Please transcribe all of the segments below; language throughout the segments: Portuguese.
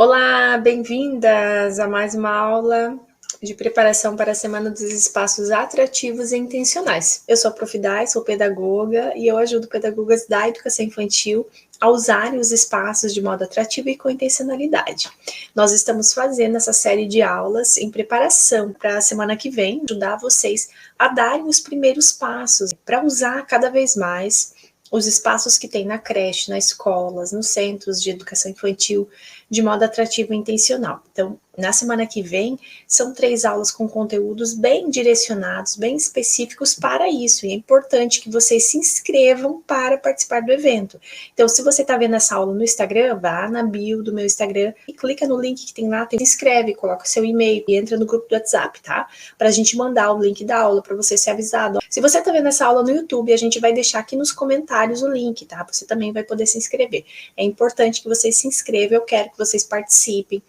Olá, bem-vindas a mais uma aula de preparação para a Semana dos Espaços Atrativos e Intencionais. Eu sou a Prof. Dai, sou pedagoga e eu ajudo pedagogas da educação infantil a usarem os espaços de modo atrativo e com intencionalidade. Nós estamos fazendo essa série de aulas em preparação para a semana que vem, ajudar vocês a darem os primeiros passos para usar cada vez mais os espaços que tem na creche, nas escolas, nos centros de educação infantil, de modo atrativo e intencional. Então, na semana que vem, são 3 aulas com conteúdos bem direcionados, bem específicos para isso. E é importante que vocês se inscrevam para participar do evento. Então, se você está vendo essa aula no Instagram, vá na bio do meu Instagram e clica no link que tem lá, se inscreve, coloca seu e-mail e entra no grupo do WhatsApp, tá? Para a gente mandar o link da aula, para você ser avisado. Se você está vendo essa aula no YouTube, a gente vai deixar aqui nos comentários o link, tá? Você também vai poder se inscrever. É importante que vocês se inscrevam, eu quero que vocês participem.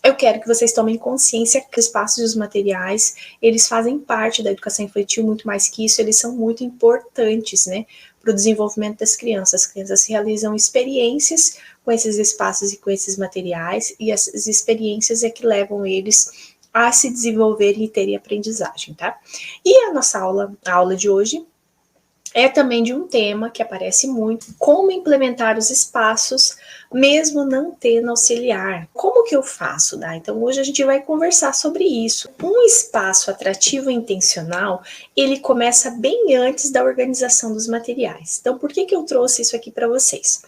Eu quero que vocês tomem consciência que os espaços e os materiais, eles fazem parte da educação infantil, muito mais que isso, eles são muito importantes, né, para o desenvolvimento das crianças. As crianças realizam experiências com esses espaços e com esses materiais, e essas experiências é que levam eles a se desenvolverem e terem aprendizagem, tá? E a nossa aula, a aula de hoje, é também de um tema que aparece muito, como implementar os espaços, mesmo não tendo auxiliar. Como que eu faço, tá? Então hoje a gente vai conversar sobre isso. Um espaço atrativo e intencional, ele começa bem antes da organização dos materiais. Então por que eu trouxe isso aqui para vocês?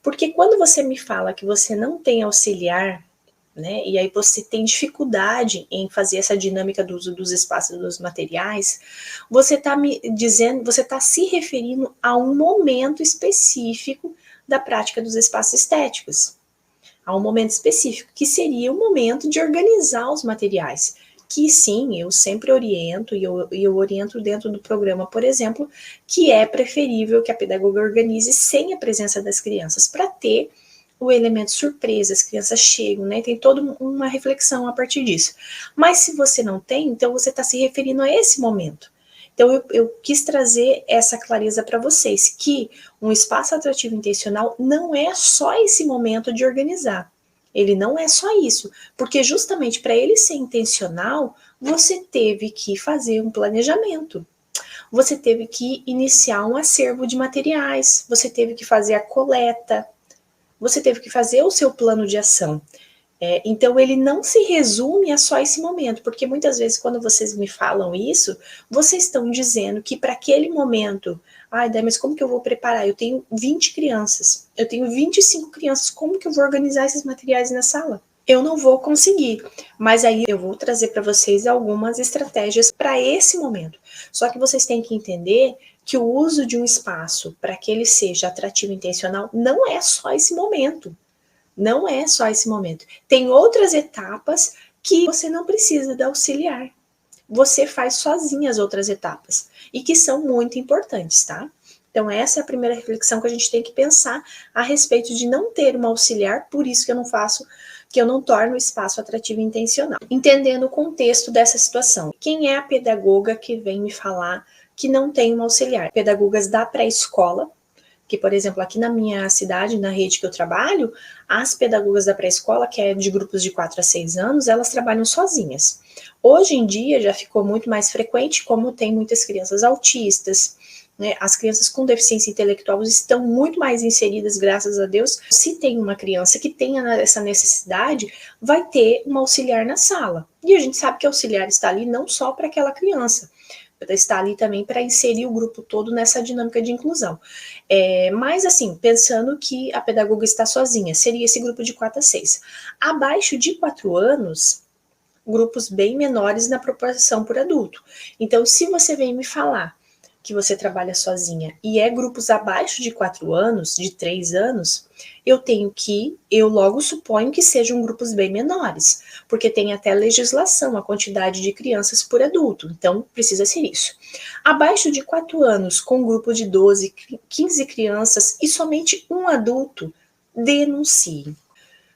Porque quando você me fala que você não tem auxiliar, né? E aí você tem dificuldade em fazer essa dinâmica do uso dos espaços e dos materiais, você está me dizendo, você está se referindo a um momento específico da prática dos espaços estéticos, a um momento específico, que seria o momento de organizar os materiais, que sim, eu sempre oriento, e eu oriento dentro do programa, por exemplo, que é preferível que a pedagoga organize sem a presença das crianças, para ter o elemento surpresa, as crianças chegam, né? Tem toda uma reflexão a partir disso. Mas se você não tem, então você está se referindo a esse momento. Então eu quis trazer essa clareza para vocês, que um espaço atrativo intencional não é só esse momento de organizar. Ele não é só isso, porque justamente para ele ser intencional, você teve que fazer um planejamento. Você teve que iniciar um acervo de materiais, você teve que fazer a coleta, você teve que fazer o seu plano de ação. Então, ele não se resume a só esse momento, porque muitas vezes, quando vocês me falam isso, vocês estão dizendo que para aquele momento, ai, mas como que eu vou preparar? Eu tenho 20 crianças, eu tenho 25 crianças, como que eu vou organizar esses materiais na sala? Eu não vou conseguir, mas aí eu vou trazer para vocês algumas estratégias para esse momento. Só que vocês têm que entender que o uso de um espaço para que ele seja atrativo e intencional não é só esse momento. Não é só esse momento. Tem outras etapas que você não precisa de auxiliar. Você faz sozinha as outras etapas e que são muito importantes, tá? Então essa é a primeira reflexão que a gente tem que pensar a respeito de não ter uma auxiliar, por isso que eu não torno o espaço atrativo e intencional. Entendendo o contexto dessa situação. Quem é a pedagoga que vem me falar que não tem uma auxiliar? Pedagogas da pré-escola, que, por exemplo, aqui na minha cidade, na rede que eu trabalho, as pedagogas da pré-escola, que é de grupos de 4 a 6 anos, elas trabalham sozinhas. Hoje em dia já ficou muito mais frequente, como tem muitas crianças autistas, né? As crianças com deficiência intelectual estão muito mais inseridas, graças a Deus. Se tem uma criança que tenha essa necessidade, vai ter um auxiliar na sala. E a gente sabe que o auxiliar está ali não só para aquela criança, está ali também para inserir o grupo todo nessa dinâmica de inclusão. Mas assim, pensando que a pedagoga está sozinha, seria esse grupo de 4 a 6. Abaixo de 4 anos, grupos bem menores na proporção por adulto. Então, se você vem me falar que você trabalha sozinha e é grupos abaixo de 4 anos, de 3 anos, eu logo suponho que sejam grupos bem menores, porque tem até legislação, a quantidade de crianças por adulto, então precisa ser isso. Abaixo de 4 anos, com um grupo de 12, 15 crianças e somente um adulto, denuncie.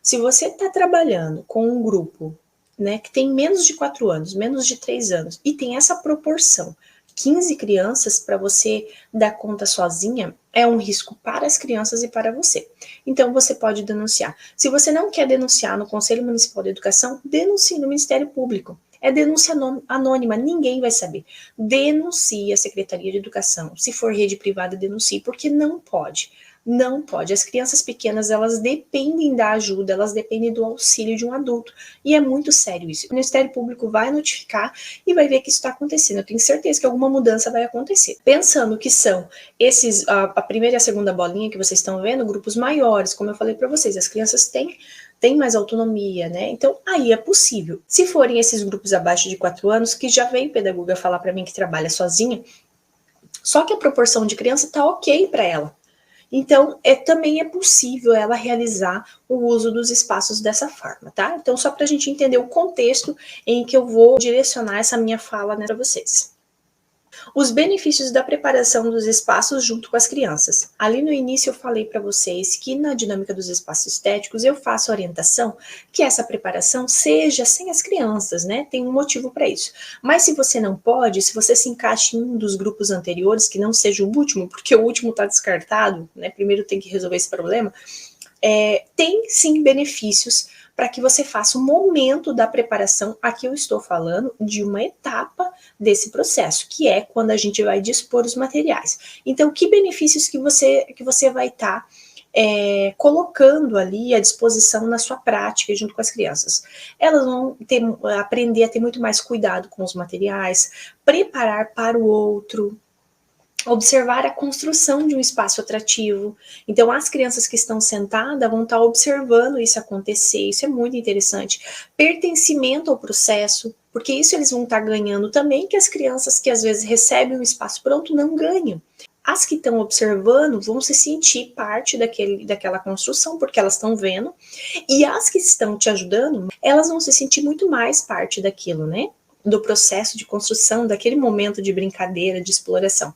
Se você está trabalhando com um grupo, né, que tem menos de 4 anos, menos de 3 anos, e tem essa proporção 15 crianças para você dar conta sozinha é um risco para as crianças e para você. Então você pode denunciar. Se você não quer denunciar no Conselho Municipal de Educação, denuncie no Ministério Público. É denúncia anônima, ninguém vai saber. Denuncie a Secretaria de Educação. Se for rede privada, denuncie, porque não pode. Não pode. As crianças pequenas, elas dependem da ajuda, elas dependem do auxílio de um adulto. E é muito sério isso. O Ministério Público vai notificar e vai ver que isso está acontecendo. Eu tenho certeza que alguma mudança vai acontecer. Pensando que são esses, a primeira e a segunda bolinha que vocês estão vendo, grupos maiores, como eu falei para vocês, as crianças têm mais autonomia, né? Então, aí é possível. Se forem esses grupos abaixo de 4 anos, que já veio pedagoga falar para mim que trabalha sozinha, só que a proporção de criança tá ok para ela. Então, também é possível ela realizar o uso dos espaços dessa forma, tá? Então, só para a gente entender o contexto em que eu vou direcionar essa minha fala, né, para vocês. Os benefícios da preparação dos espaços junto com as crianças. Ali no início eu falei para vocês que na dinâmica dos espaços estéticos eu faço orientação que essa preparação seja sem as crianças, né? Tem um motivo para isso. Mas se você não pode, se você se encaixa em um dos grupos anteriores, que não seja o último, porque o último está descartado, né? Primeiro tem que resolver esse problema. Tem sim benefícios para que você faça o momento da preparação. Aqui eu estou falando de uma etapa desse processo, que é quando a gente vai dispor os materiais. Então, que benefícios que você vai estar colocando ali à disposição na sua prática junto com as crianças? Elas vão aprender a ter muito mais cuidado com os materiais, preparar para o outro, observar a construção de um espaço atrativo. Então, as crianças que estão sentadas vão estar observando isso acontecer, isso é muito interessante. Pertencimento ao processo, porque isso eles vão estar ganhando também, que as crianças que às vezes recebem um espaço pronto não ganham. As que estão observando vão se sentir parte daquela construção, porque elas estão vendo, e as que estão te ajudando, elas vão se sentir muito mais parte daquilo, né? Do processo de construção, daquele momento de brincadeira, de exploração.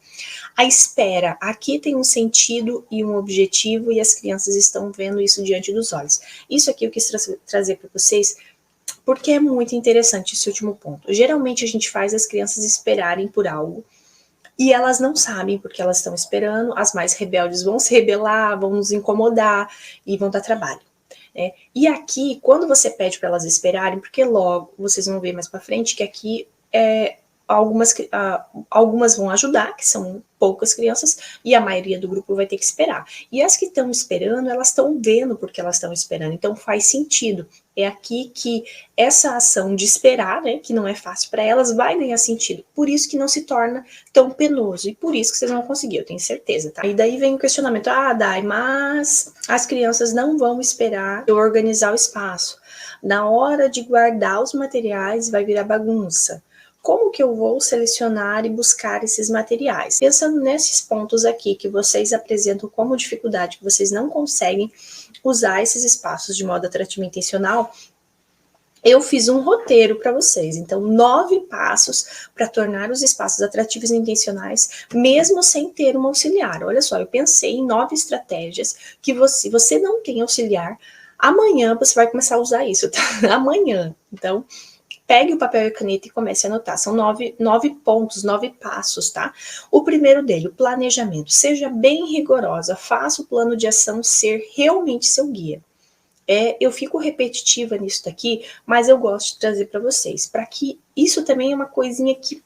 A espera, aqui tem um sentido e um objetivo, e as crianças estão vendo isso diante dos olhos. Isso aqui eu quis trazer para vocês, porque é muito interessante esse último ponto. Geralmente a gente faz as crianças esperarem por algo, e elas não sabem porque elas estão esperando, as mais rebeldes vão se rebelar, vão nos incomodar, e vão dar trabalho. E aqui, quando você pede para elas esperarem, porque logo vocês vão ver mais para frente que aqui algumas vão ajudar, que são poucas crianças, e a maioria do grupo vai ter que esperar. E as que estão esperando, elas estão vendo porque elas estão esperando, então faz sentido. É aqui que essa ação de esperar, né, que não é fácil para elas, vai ganhar sentido. Por isso que não se torna tão penoso, e por isso que vocês vão conseguir, eu tenho certeza, tá? E daí vem o questionamento, Dai, mas as crianças não vão esperar eu organizar o espaço. Na hora de guardar os materiais, vai virar bagunça. Como que eu vou selecionar e buscar esses materiais? Pensando nesses pontos aqui que vocês apresentam como dificuldade, que vocês não conseguem usar esses espaços de modo atrativo e intencional, eu fiz um roteiro para vocês. Então, 9 passos para tornar os espaços atrativos e intencionais, mesmo sem ter um auxiliar. Olha só, eu pensei em 9 estratégias que você não tem auxiliar, amanhã você vai começar a usar isso, tá? Amanhã. Então, pegue o papel e a caneta e comece a anotar. São 9 pontos, 9 passos, tá? O primeiro dele, o planejamento. Seja bem rigorosa, faça o plano de ação ser realmente seu guia. Eu fico repetitiva nisso daqui, mas eu gosto de trazer para vocês, para que isso também é uma coisinha que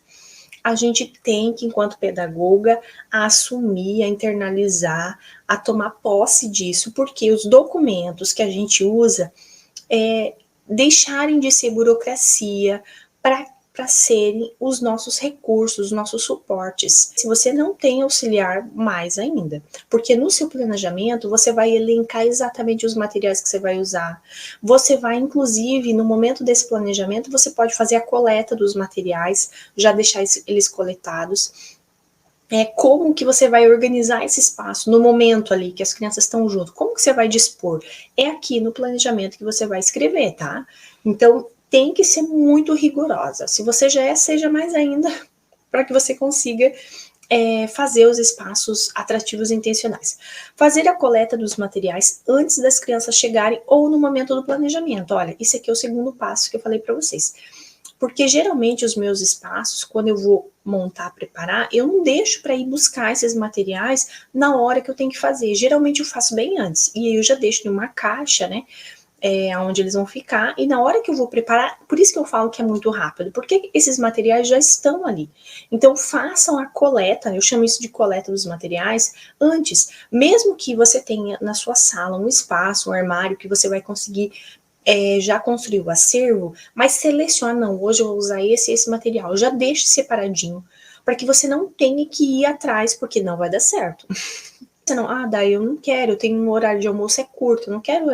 a gente tem que, enquanto pedagoga, a assumir, a internalizar, a tomar posse disso, porque os documentos que a gente usa deixarem de ser burocracia para serem os nossos recursos, os nossos suportes. Se você não tem auxiliar, mais ainda, porque no seu planejamento você vai elencar exatamente os materiais que você vai usar. Você vai, inclusive, no momento desse planejamento, você pode fazer a coleta dos materiais, já deixar eles coletados. Como que você vai organizar esse espaço no momento ali que as crianças estão junto? Como que você vai dispor? É aqui no planejamento que você vai escrever, tá? Então, tem que ser muito rigorosa. Se você já seja mais ainda, para que você consiga fazer os espaços atrativos e intencionais. Fazer a coleta dos materiais antes das crianças chegarem ou no momento do planejamento. Olha, isso aqui é o segundo passo que eu falei para vocês. Porque geralmente os meus espaços, quando eu vou montar, preparar, eu não deixo para ir buscar esses materiais na hora que eu tenho que fazer. Geralmente eu faço bem antes, e aí eu já deixo em uma caixa, né? Onde eles vão ficar, e na hora que eu vou preparar, por isso que eu falo que é muito rápido, porque esses materiais já estão ali. Então façam a coleta, eu chamo isso de coleta dos materiais, antes, mesmo que você tenha na sua sala um espaço, um armário que você vai conseguir já construir o acervo, mas seleciona, não, hoje eu vou usar esse e esse material, já deixe separadinho, para que você não tenha que ir atrás, porque não vai dar certo. Não, daí eu não quero, eu tenho um horário de almoço curto, eu não quero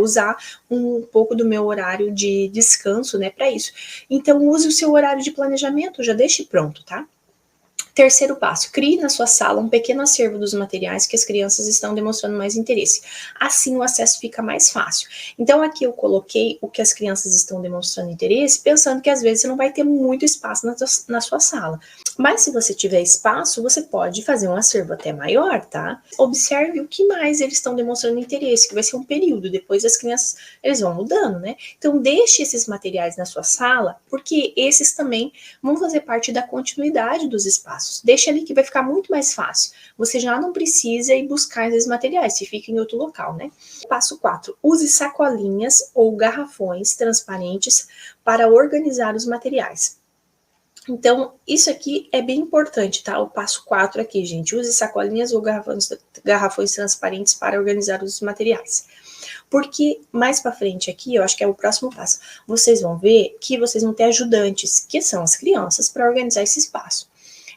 usar um pouco do meu horário de descanso, né, para isso. Então, use o seu horário de planejamento, já deixe pronto, tá? Terceiro passo, crie na sua sala um pequeno acervo dos materiais que as crianças estão demonstrando mais interesse. Assim o acesso fica mais fácil. Então aqui eu coloquei o que as crianças estão demonstrando interesse, pensando que às vezes você não vai ter muito espaço na sua sala. Mas se você tiver espaço, você pode fazer um acervo até maior, tá? Observe o que mais eles estão demonstrando interesse, que vai ser um período, depois as crianças, eles vão mudando, né? Então deixe esses materiais na sua sala, porque esses também vão fazer parte da continuidade dos espaços. Deixa ali que vai ficar muito mais fácil. Você já não precisa ir buscar esses materiais, se fica em outro local, né? Passo 4. Use sacolinhas ou garrafões transparentes para organizar os materiais. Então, isso aqui é bem importante, tá? O passo 4 aqui, gente. Use sacolinhas ou garrafões transparentes para organizar os materiais. Porque mais para frente aqui, eu acho que é o próximo passo, vocês vão ver que vocês vão ter ajudantes, que são as crianças, para organizar esse espaço.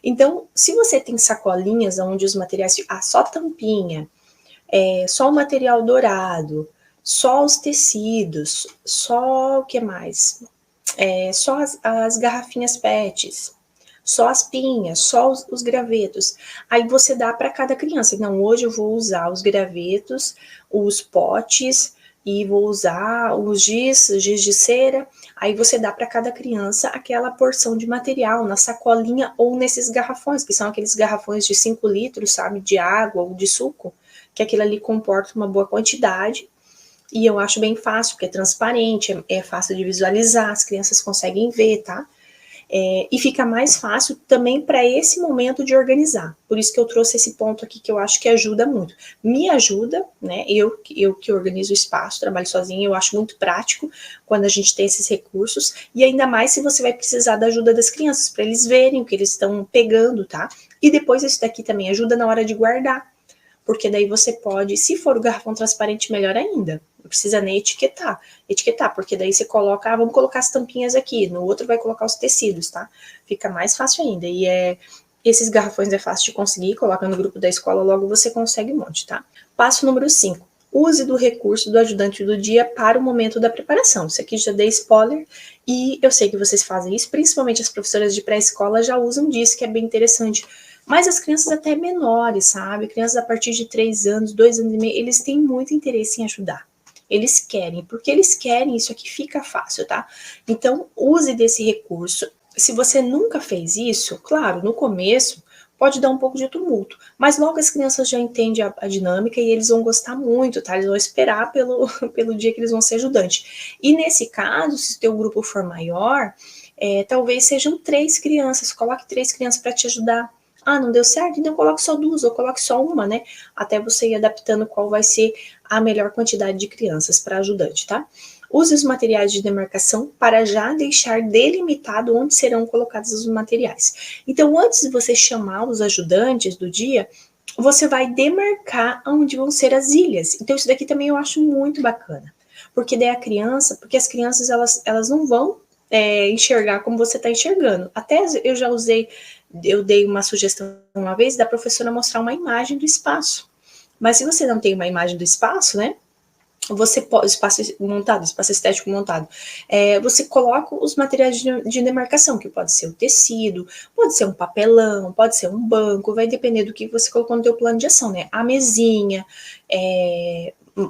Então, se você tem sacolinhas onde os materiais, só tampinha, só o material dourado, só os tecidos, só o que mais? Só as garrafinhas PETs, só as pinhas, só os gravetos. Aí você dá para cada criança. Então, hoje eu vou usar os gravetos, os potes e vou usar os giz de cera. Aí você dá para cada criança aquela porção de material na sacolinha ou nesses garrafões, que são aqueles garrafões de 5 litros, sabe, de água ou de suco, que aquilo ali comporta uma boa quantidade. E eu acho bem fácil, porque é transparente, é fácil de visualizar, as crianças conseguem ver, tá? E fica mais fácil também para esse momento de organizar. Por isso que eu trouxe esse ponto aqui que eu acho que ajuda muito. Me ajuda, né? Eu que organizo o espaço, trabalho sozinha, eu acho muito prático quando a gente tem esses recursos, e ainda mais se você vai precisar da ajuda das crianças, para eles verem o que eles estão pegando, tá? E depois isso daqui também ajuda na hora de guardar, porque daí você pode, se for o garrafão transparente, melhor ainda. Não precisa nem etiquetar, porque daí você coloca, vamos colocar as tampinhas aqui, no outro vai colocar os tecidos, tá? Fica mais fácil ainda. E esses garrafões é fácil de conseguir, coloca no grupo da escola, logo você consegue um monte, tá? Passo número 5. Use do recurso do ajudante do dia para o momento da preparação. Isso aqui já dei spoiler, e eu sei que vocês fazem isso, principalmente as professoras de pré-escola já usam disso, que é bem interessante. Mas as crianças até menores, sabe? Crianças a partir de 3 anos, 2 anos e meio, eles têm muito interesse em ajudar. Eles querem, porque eles querem, isso aqui fica fácil, tá? Então, use desse recurso. Se você nunca fez isso, claro, no começo pode dar um pouco de tumulto, mas logo as crianças já entendem a dinâmica e eles vão gostar muito, tá? Eles vão esperar pelo dia que eles vão ser ajudantes. E nesse caso, se o teu grupo for maior, talvez sejam 3 crianças, coloque 3 crianças para te ajudar. Não deu certo? Então coloque só 2 ou coloque só uma, né? Até você ir adaptando qual vai ser a melhor quantidade de crianças para ajudante, tá? Use os materiais de demarcação para já deixar delimitado onde serão colocados os materiais. Então, antes de você chamar os ajudantes do dia, você vai demarcar onde vão ser as ilhas. Então, isso daqui também eu acho muito bacana. Porque daí porque as crianças, elas não vão enxergar como você está enxergando. Até eu dei uma sugestão uma vez da professora mostrar uma imagem do espaço. Mas se você não tem uma imagem do espaço, né? Você pode, espaço estético montado, você coloca os materiais de demarcação, que pode ser o tecido, pode ser um papelão, pode ser um banco, vai depender do que você colocou no teu plano de ação, né? A mesinha,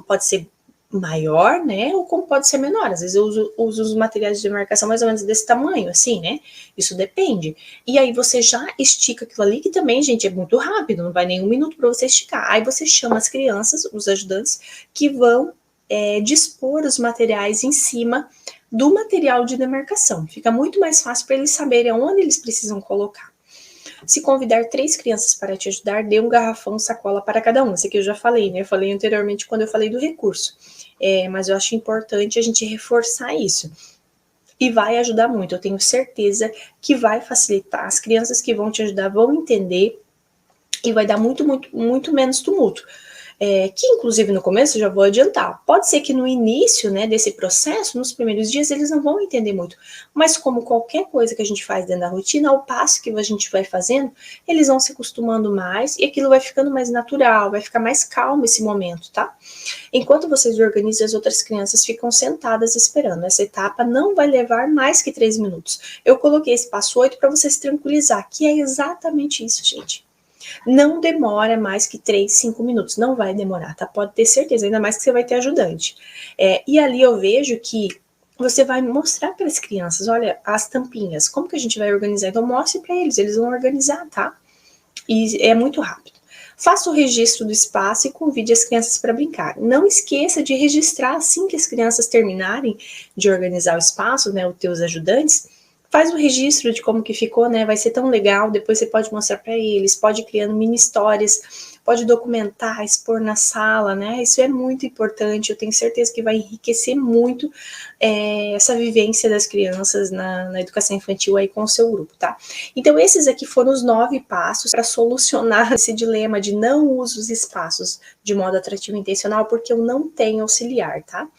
pode ser maior, né? Ou como pode ser menor. Às vezes eu uso os materiais de demarcação mais ou menos desse tamanho, assim, né? Isso depende. E aí você já estica aquilo ali, que também, gente, é muito rápido, não vai nem 1 minuto para você esticar. Aí você chama as crianças, os ajudantes, que vão dispor os materiais em cima do material de demarcação. Fica muito mais fácil para eles saberem aonde eles precisam colocar. Se convidar 3 crianças para te ajudar, dê um garrafão, sacola para cada um. Isso aqui eu já falei, né? Eu falei anteriormente quando eu falei do recurso. Mas eu acho importante a gente reforçar isso. E vai ajudar muito, eu tenho certeza que vai facilitar. As crianças que vão te ajudar vão entender e vai dar muito menos tumulto. Que inclusive no começo, eu já vou adiantar, pode ser que no início, né, desse processo, nos primeiros dias, eles não vão entender muito, mas como qualquer coisa que a gente faz dentro da rotina, ao passo que a gente vai fazendo, eles vão se acostumando mais e aquilo vai ficando mais natural, vai ficar mais calmo esse momento, tá? Enquanto vocês organizam, as outras crianças ficam sentadas esperando. Essa etapa não vai levar mais que 3 minutos. Eu coloquei esse passo 8 para você se tranquilizar, que é exatamente isso, gente. Não demora mais que 3, 5 minutos. Não vai demorar, tá? Pode ter certeza, ainda mais que você vai ter ajudante. E ali eu vejo que você vai mostrar para as crianças, olha, as tampinhas, como que a gente vai organizar? Então mostre para eles vão organizar, tá? E é muito rápido. Faça o registro do espaço e convide as crianças para brincar. Não esqueça de registrar assim que as crianças terminarem de organizar o espaço, né, os teus ajudantes, faz o registro de como que ficou, né? Vai ser tão legal. Depois você pode mostrar para eles, pode ir criando mini histórias, pode documentar, expor na sala, né? Isso é muito importante. Eu tenho certeza que vai enriquecer muito essa vivência das crianças na educação infantil aí com o seu grupo, tá? Então, esses aqui foram os 9 passos para solucionar esse dilema de não uso os espaços de modo atrativo e intencional, porque eu não tenho auxiliar, tá?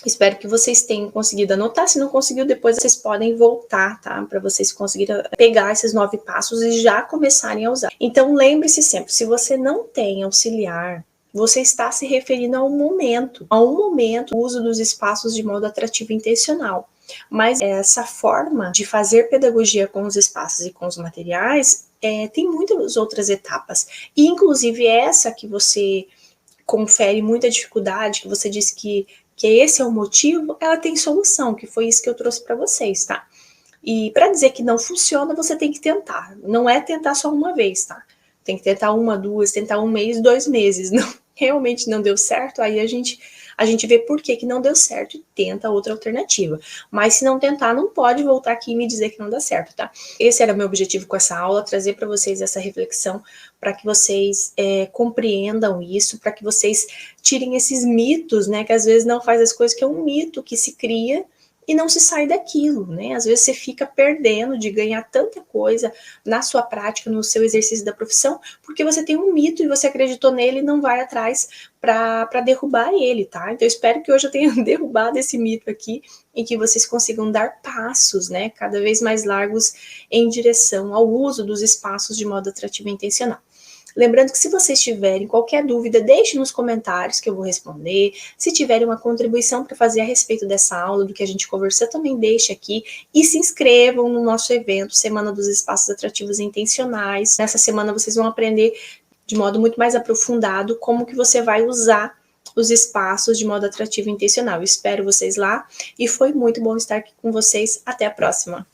Espero que vocês tenham conseguido anotar. Se não conseguiu, depois vocês podem voltar, tá? Para vocês conseguirem pegar esses 9 passos e já começarem a usar. Então, lembre-se sempre, se você não tem auxiliar, você está se referindo a um momento, o uso dos espaços de modo atrativo e intencional. Mas essa forma de fazer pedagogia com os espaços e com os materiais tem muitas outras etapas. E, inclusive, essa que você confere muita dificuldade, que você disse que esse é o motivo, ela tem solução, que foi isso que eu trouxe para vocês, tá? E para dizer que não funciona, você tem que tentar. Não é tentar só uma vez, tá? Tem que tentar 1, 2, tentar 1 mês, 2 meses. Não, realmente não deu certo, aí a gente vê por que não deu certo e tenta outra alternativa. Mas se não tentar, não pode voltar aqui e me dizer que não dá certo, tá? Esse era o meu objetivo com essa aula, trazer para vocês essa reflexão, para que vocês compreendam isso, para que vocês tirem esses mitos, né? Que às vezes não faz as coisas, que é um mito que se cria e não se sai daquilo, né? Às vezes você fica perdendo de ganhar tanta coisa na sua prática, no seu exercício da profissão, porque você tem um mito e você acreditou nele e não vai atrás para derrubar ele, tá? Então eu espero que hoje eu tenha derrubado esse mito aqui e que vocês consigam dar passos, né, cada vez mais largos em direção ao uso dos espaços de modo atrativo e intencional. Lembrando que se vocês tiverem qualquer dúvida, deixe nos comentários que eu vou responder. Se tiverem uma contribuição para fazer a respeito dessa aula, do que a gente conversou, também deixe aqui. E se inscrevam no nosso evento, Semana dos Espaços Atrativos e Intencionais. Nessa semana vocês vão aprender de modo muito mais aprofundado como que você vai usar os espaços de modo atrativo e intencional. Eu espero vocês lá e foi muito bom estar aqui com vocês. Até a próxima!